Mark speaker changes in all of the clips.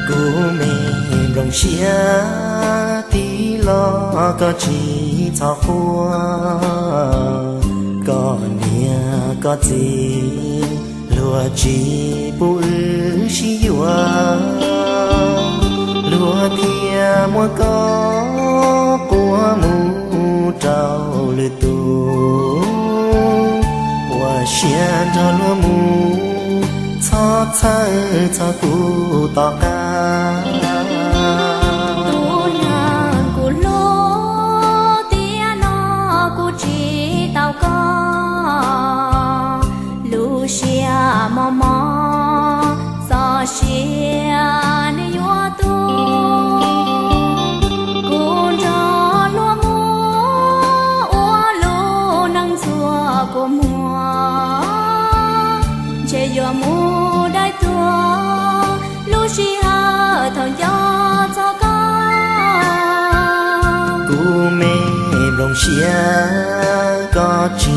Speaker 1: cô mềm lòng xia tí lo có chỉ cho qua có nia có gì lúa chỉ bù xí dùa lúa thia mua có của mu trâu lư tu hoa xiên cho lúa mu cho thơ cho cụ tỏ ca
Speaker 2: tu nàng cụ lô tia nó cụ chỉ tao có lu xia mò mò so xia ne yo tu cụ cho lúa mua ô lu nắng chua cụ mua che yo mu đại tua lu xia thằng gió cho
Speaker 1: cô mềm lòng xia có chỉ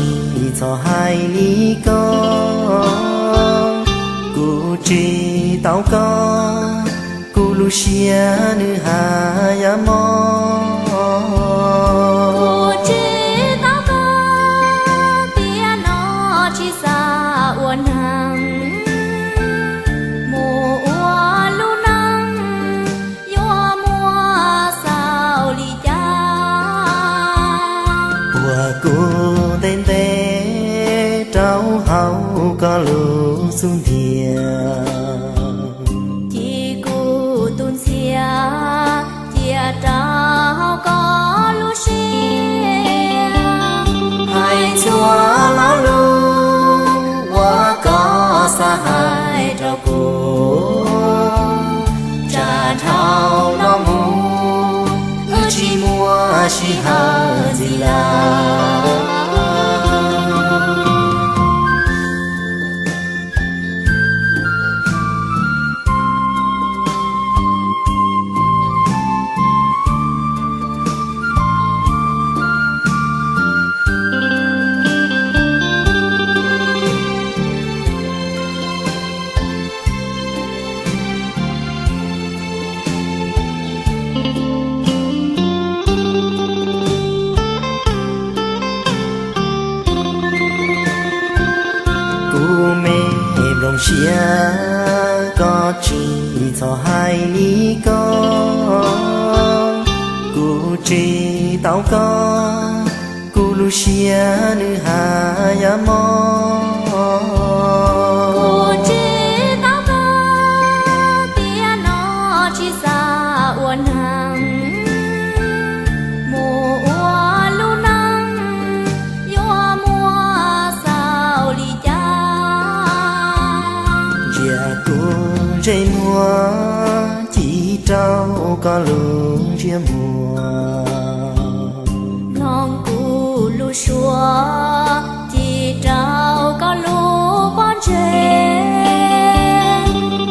Speaker 1: cho hai lý có cô chỉ tao có cô lu xia nữ hà ya mò
Speaker 2: cô chỉ tao có tia nó chỉ xa uốn hằng mùa lu nắng gió mùa sao li cha
Speaker 1: của cô tên té trao hậu có lu xuống thiền
Speaker 2: chỉ cô tuôn xia chia trao có lu xia
Speaker 1: hai chúa lão lu qua có xa hai trao cô trả thao nó mu chỉ mua chỉ hà gì là cô mềm lòng xia có chỉ cho hai lý có cô chỉ tao có cô lu xia nữ hà ya mò
Speaker 2: cô chỉ tao có tia nó chỉ xa uốn hằng mùa lu nắng gió mùa sao li cha
Speaker 1: dạ cô dây mua chỉ trao có lu chia mùa
Speaker 2: non cụ lu xua chỉ trao có lu con trẻ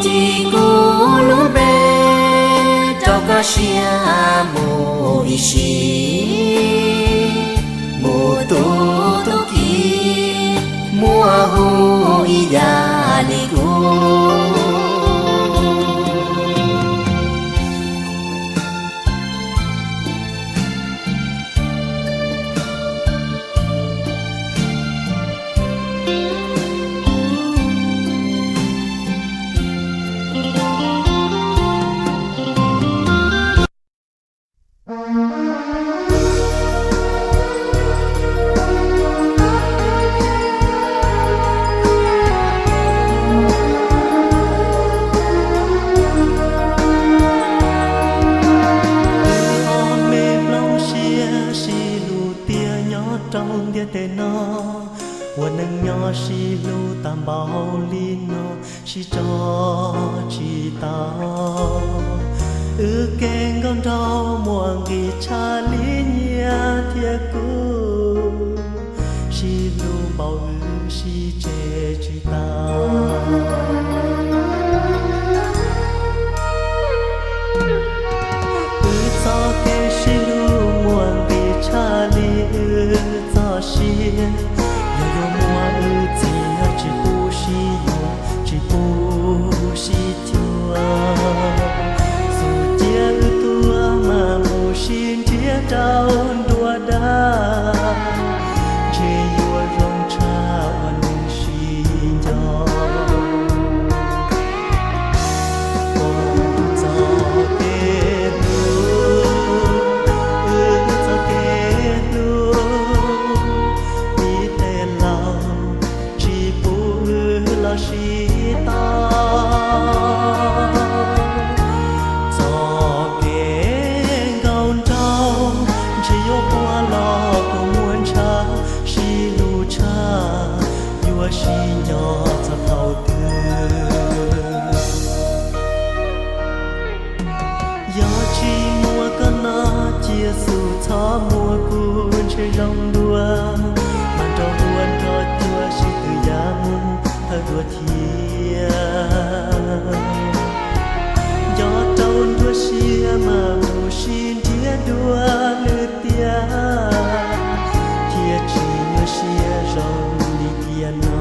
Speaker 1: chỉ cô lu bê trao có xia mù y xí mù tu tu ki mua hu y ya li cô
Speaker 3: trong địa tê nóวันนึงยอชีลูตามเบาลีโนชีจอชีตาเก่งกันเราม่วงกีชาลีเนียเทียกูชีลูเบาชีเจชีตาซอเกชีลูม่วงกีชาลีซอชี 有我自己只不是有，只不是就。thó mùa cuốn chơi rong đua màn trò buồn trò chua chỉ từ giá mung thơ đua thia gió trâu đua xia mà mù xin chia đua lư tia chia chỉ ngơ xia rong đi tia nó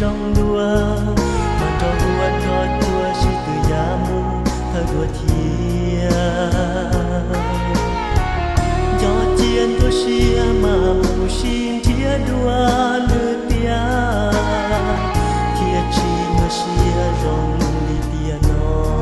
Speaker 3: rong đua màn trò buồn trò chua chỉ từ giá mung thơ đua thia gió chiến đua xia mà mù xin chia đua lư tia kia chỉ ngơ xia rong đi tia nó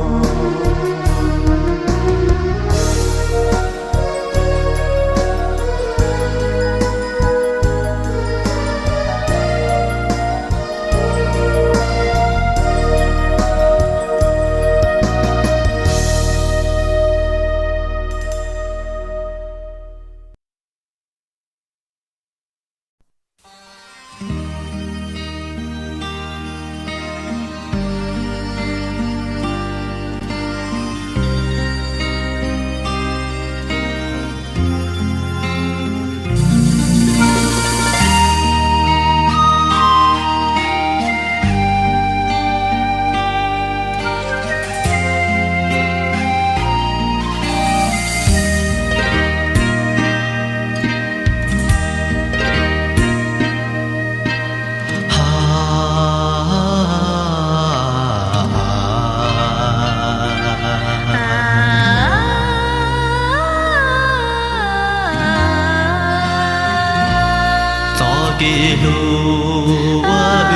Speaker 2: Hãy subscribe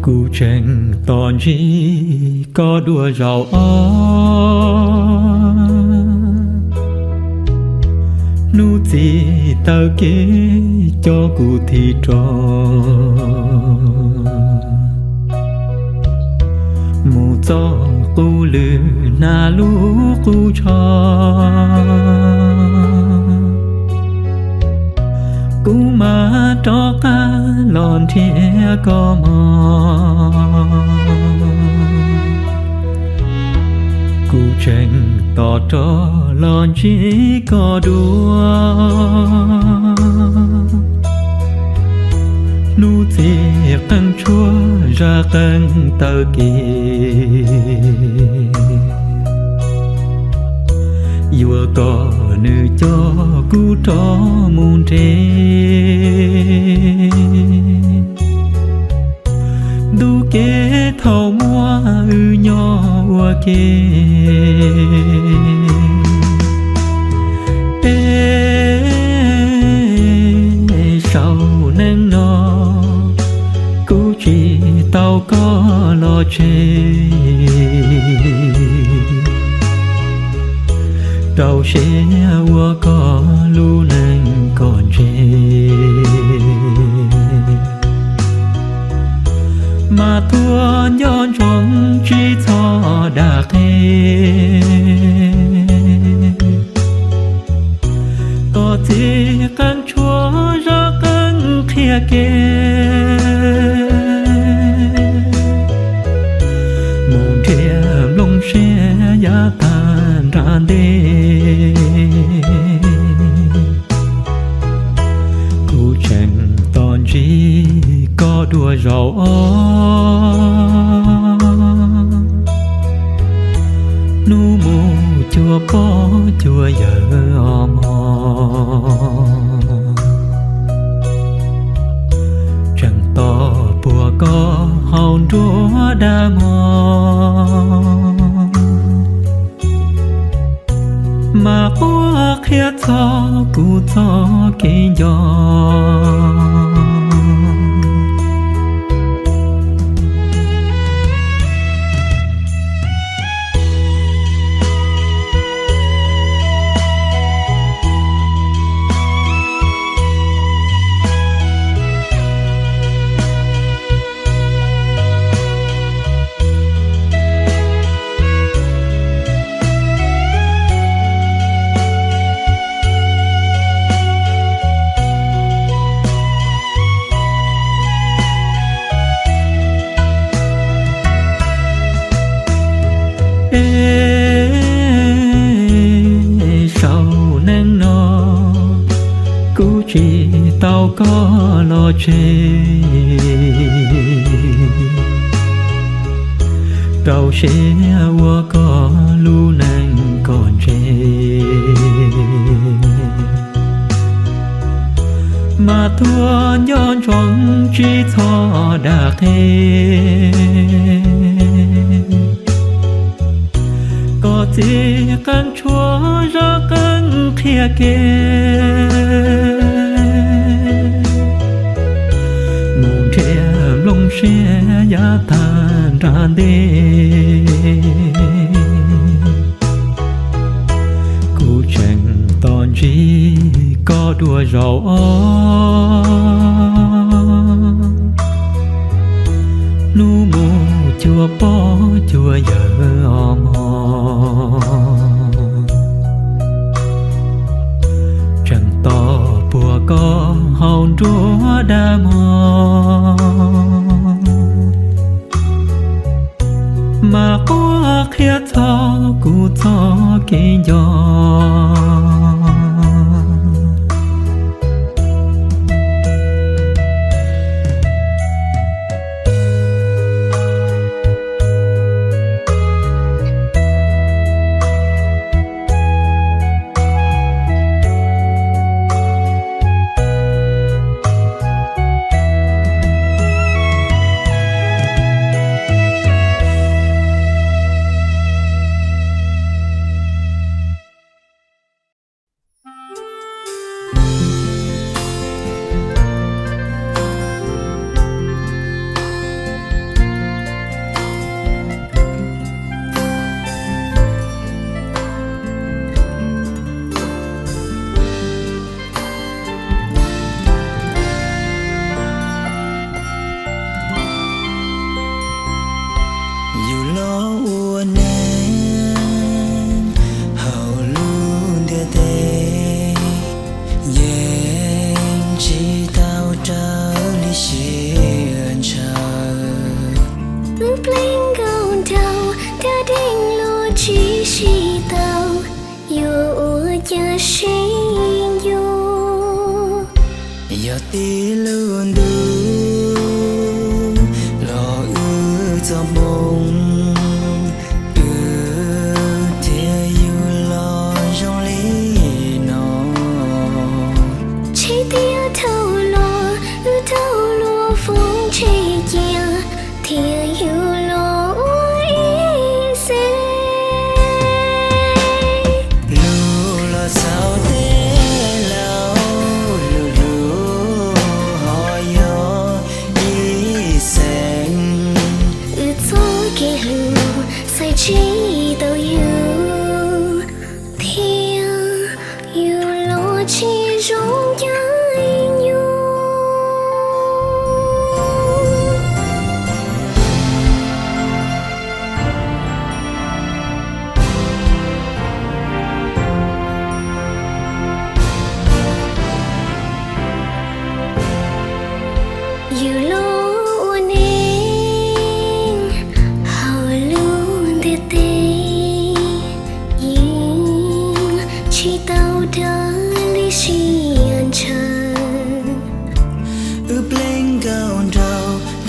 Speaker 3: Cụ tranh toàn chỉ có đùa giàu nu gì ta kế cho cụ thì trò mù cho cụ lư na lu cụ cho cụ mà cho ca lon thia có mò cụ tranh tỏ cho lon chỉ có đua nu thì căng chua ra căng tơ kỳ vừa có nữ cho cú tró muôn trê đu kế thầu mua nhỏ kê sau nắng nó cú chỉ tao có lo chê đâu sẽ qua có lu nâng còn chê mà thua nhon trong chỉ cho đã khê có gì căng chúa ra căng khía kê môn thiệp lông xe giá tàn ra đê cụ tranh toàn chỉ có đùa đùa rầu nu mù chùa bó chùa giờ mò chẳng to bùa có hòn đúa đa ngò mà qua khía cho cụ cho kê gió sau nắng nó cú chỉ tao có lo chê tao sẽ qua có lu nắng còn chê mà thua nhon choáng chỉ thọ đã thế có gì căn chúa ra căn kia kia mùng trẻ lông xe giá than ra đê cụ chẳng toàn chỉ có đùa rầu nu mù chùa bó chùa giờ mò chẳng to bùa có hòn đúa đa mò mà qua khía cho cụ cho kê gió
Speaker 1: tí luôn đưa lo ư cho bông đưa thế yêu lo trong lý nó
Speaker 2: chỉ tia thâu lo phong chỉ chia thì yêu lo ý sẽ
Speaker 1: lu lo sao thế lao lu lu hỏi yo ý sen
Speaker 2: cho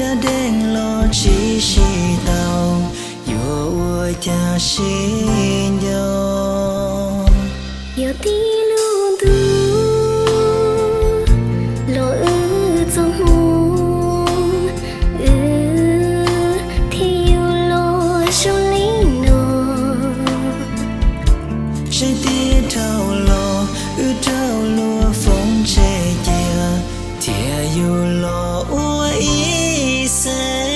Speaker 3: tia đen lo chỉ tàu yo ua cha xin yo
Speaker 2: yo ti lu tu lo trong hồn thì yo lo trong linh nó
Speaker 3: sẽ tia thâu lo thâu lúa phong che chia tia yo lo ua ý sen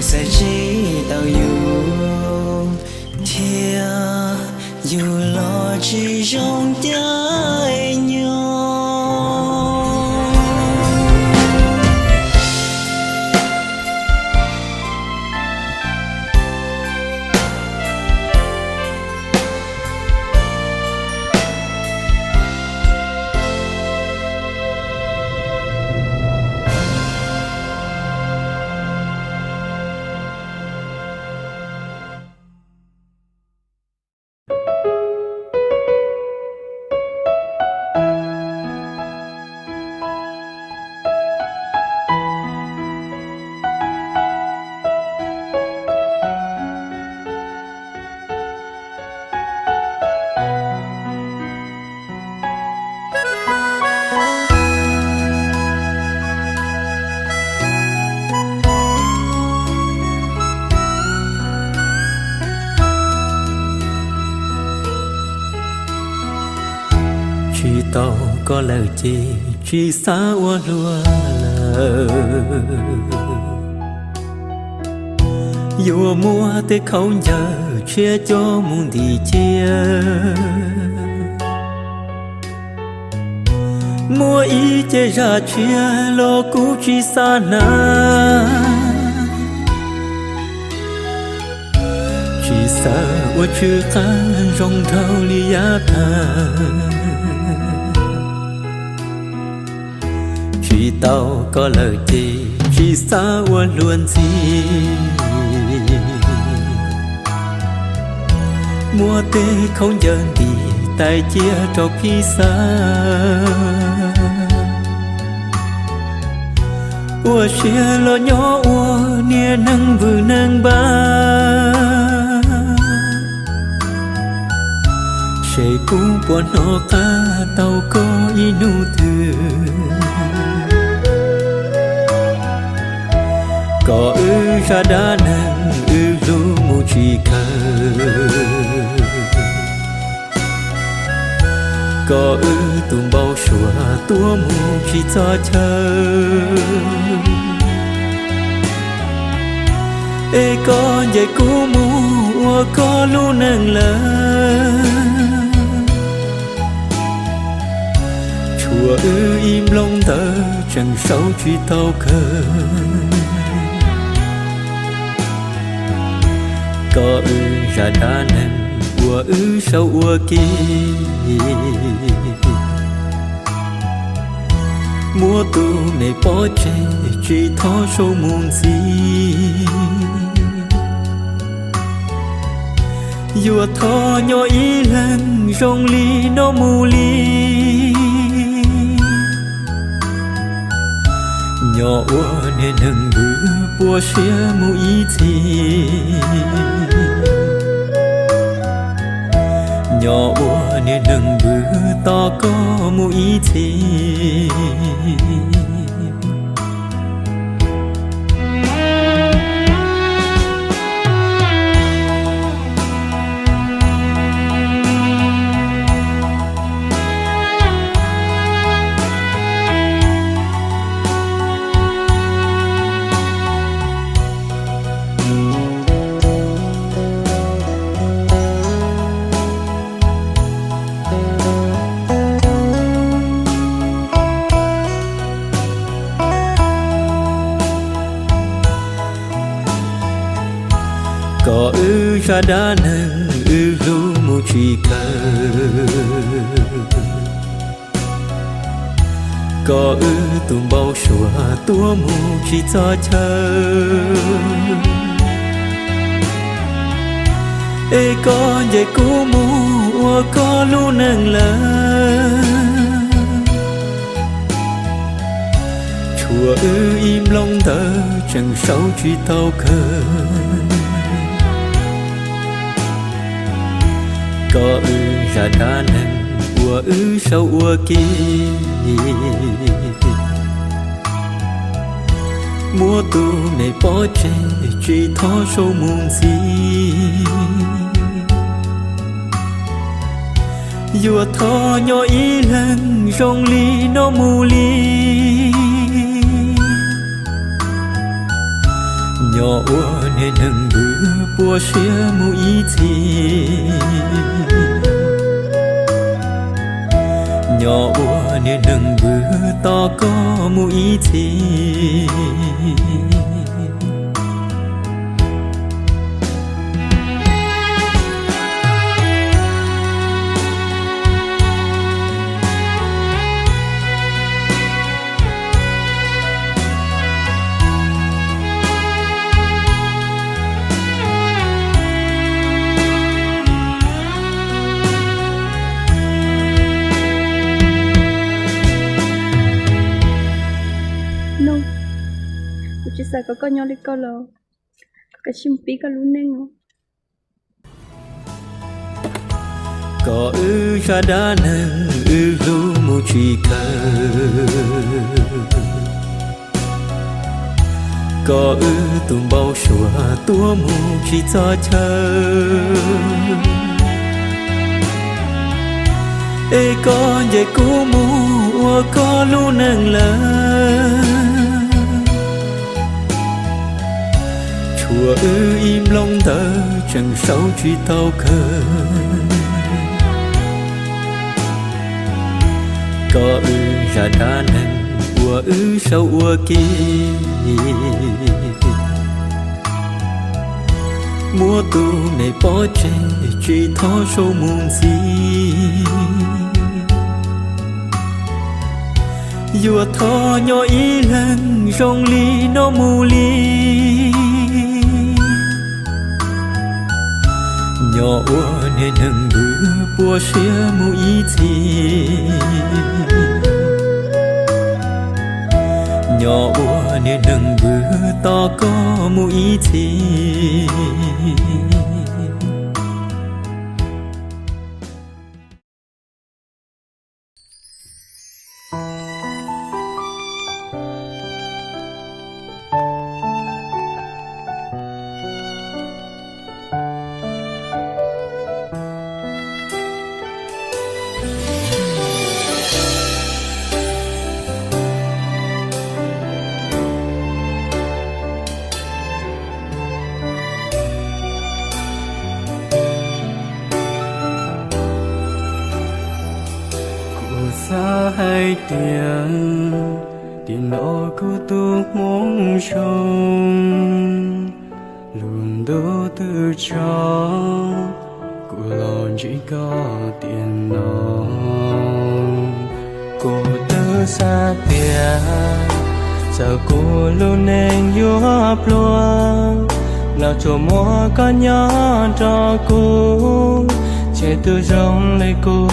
Speaker 3: sẽ chỉ tao yêu thia yêu lo chỉ trong tiếng nhau
Speaker 4: chỉ tàu có lời chỉ xa qua lúa lờ dù mua tới không nhờ chia cho muốn đi chia mua ý chế ra chia lo cũ chỉ xa na chỉ xa qua chưa ta rong thao li ya ta chỉ tao có lời chỉ xa qua luôn gì mua tê không giờ đi tay chia cho khi xa ua chia lo nhỏ ua nia nâng vừa nâng ba sẽ cũng buồn nó ta tao có inu thương có ra đã nâng lu mu chỉ khờ có tụm bao sủa tua mu chỉ cho chờ ê có vậy cũ mu có lu nâng lơ chùa im lòng tơ chẳng sâu chỉ tao khờ có ra đã nâng ua sâu ua kia mua tu này bỏ chê chỉ thó sâu muôn gì dùa thó nhỏ ý lần rong ly nó mù ly nhỏ ua nên nâng bữa bùa xia mù ý gì nhỏ ua nên nâng bữa to có mù ý gì có ra đã nâng lu mu chỉ khờ có ư tụm bao sủa tua mù chỉ cho chờ ê có dạy cú mù có lu nâng lơ chùa ư im lòng thơ chẳng sâu truy tao khờ có ư ra đá nâng ua ư sâu ua kỳ mua tu này bỏ chê chỉ thó sâu mùng gì dùa thó nhỏ ý lần rong ly nó mù ly nhỏ ua nên nâng bữa bùa xưa mù ý gì nhỏ ua nên nâng bữa to có mù ý gì
Speaker 5: chỉ sợ có nhau đi câu lò cái chim pí cái lú neng
Speaker 4: có ư ra đá nâng ư lu mù truy cờ có ư tụm bao sủa tua mù chỉ cho chờ ê có dạy cú mù có lu nâng lơ chùa ư im lòng thơ chẳng sâu truy tao khờ có ư ra đá nâng ua ư sâu ua kỳ mua tu này bỏ chê chỉ thó sâu mùng gì dùa thó nhỏ ý lần rong ly nó mù ly nhỏ ua nên nâng bữa bùa xưa mù ý gì nhỏ ua nên nâng bữa to có mù ý gì
Speaker 3: xa hay tiền tiền lộ của tôi muốn sống luôn đâu tự cho của lòng chỉ có tiền nó cô tư xa tiền giờ cô luôn nên yêu luôn nào cho mua có nhớ cho cô chế từ trong lấy cô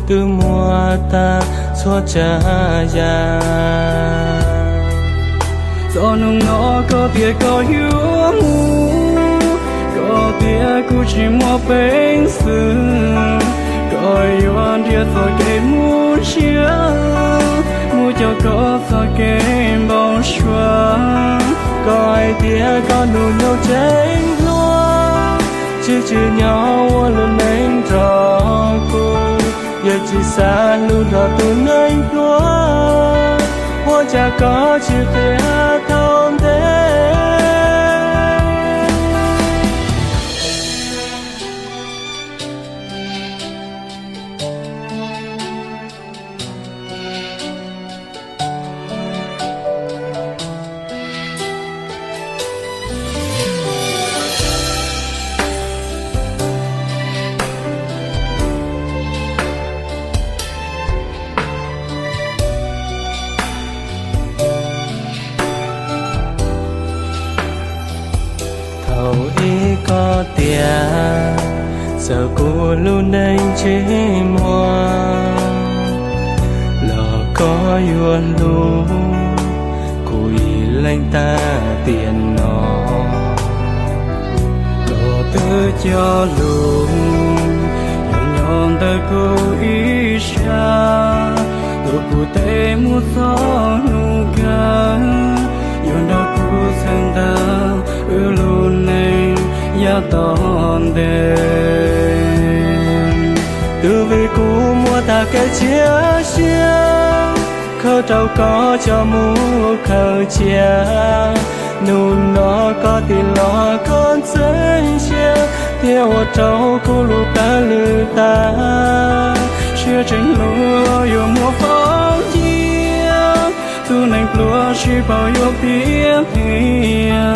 Speaker 3: từ mùa ta xóa cha già do nông nó có tiếc có hiếu mu có tiếc cô chỉ mua bánh sứ có yêu anh tiếc rồi cái muốn chia mua cho có rồi cái bao xóa có ai tiếc có nụ nhau cháy luôn chỉ nhau luôn anh cho cô giờ chỉ xa luôn rồi tôi nơi đó hoa cha có chữ thế thông thế
Speaker 4: hầu ý có tiền giờ cô luôn nên chế mua lò có yuan lu cùi lên ta tiền nó có tư cho luôn nhon ta cô ý xa tôi cụ tê mu gió nu ca yon đâu cụ sen ta luôn nên ya tòn đêm từ vì cũ mua ta cái chia chia khâu trâu có cho mua khâu chia nụ nó có tiền lo con chân chia theo trâu cô lù ta lư ta chia tranh lúa yêu mua phong chia tu nành lúa chỉ bao yêu biết hiền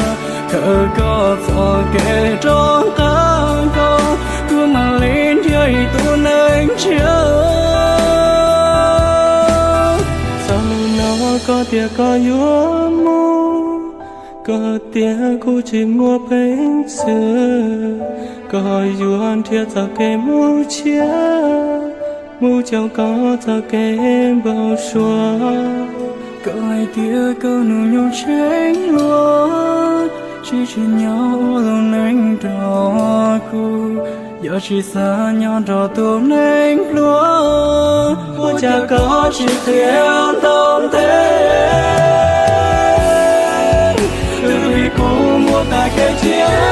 Speaker 4: khờ có gió kể trong ta có cứ mà lên chơi tu nành chưa sao nó có tiền có yêu mua có tiền cô chỉ mua bánh sữa có yêu ăn thiệt cho cái mua chia mua chẳng có cho cái bao xóa có ai tiếc có nụ nhung tranh luôn chỉ nhau luôn anh đó cô giờ chỉ xa nhau đó tôi anh luôn cô chẳng có chỉ theo tâm thế từ vì cô mua ta cái chia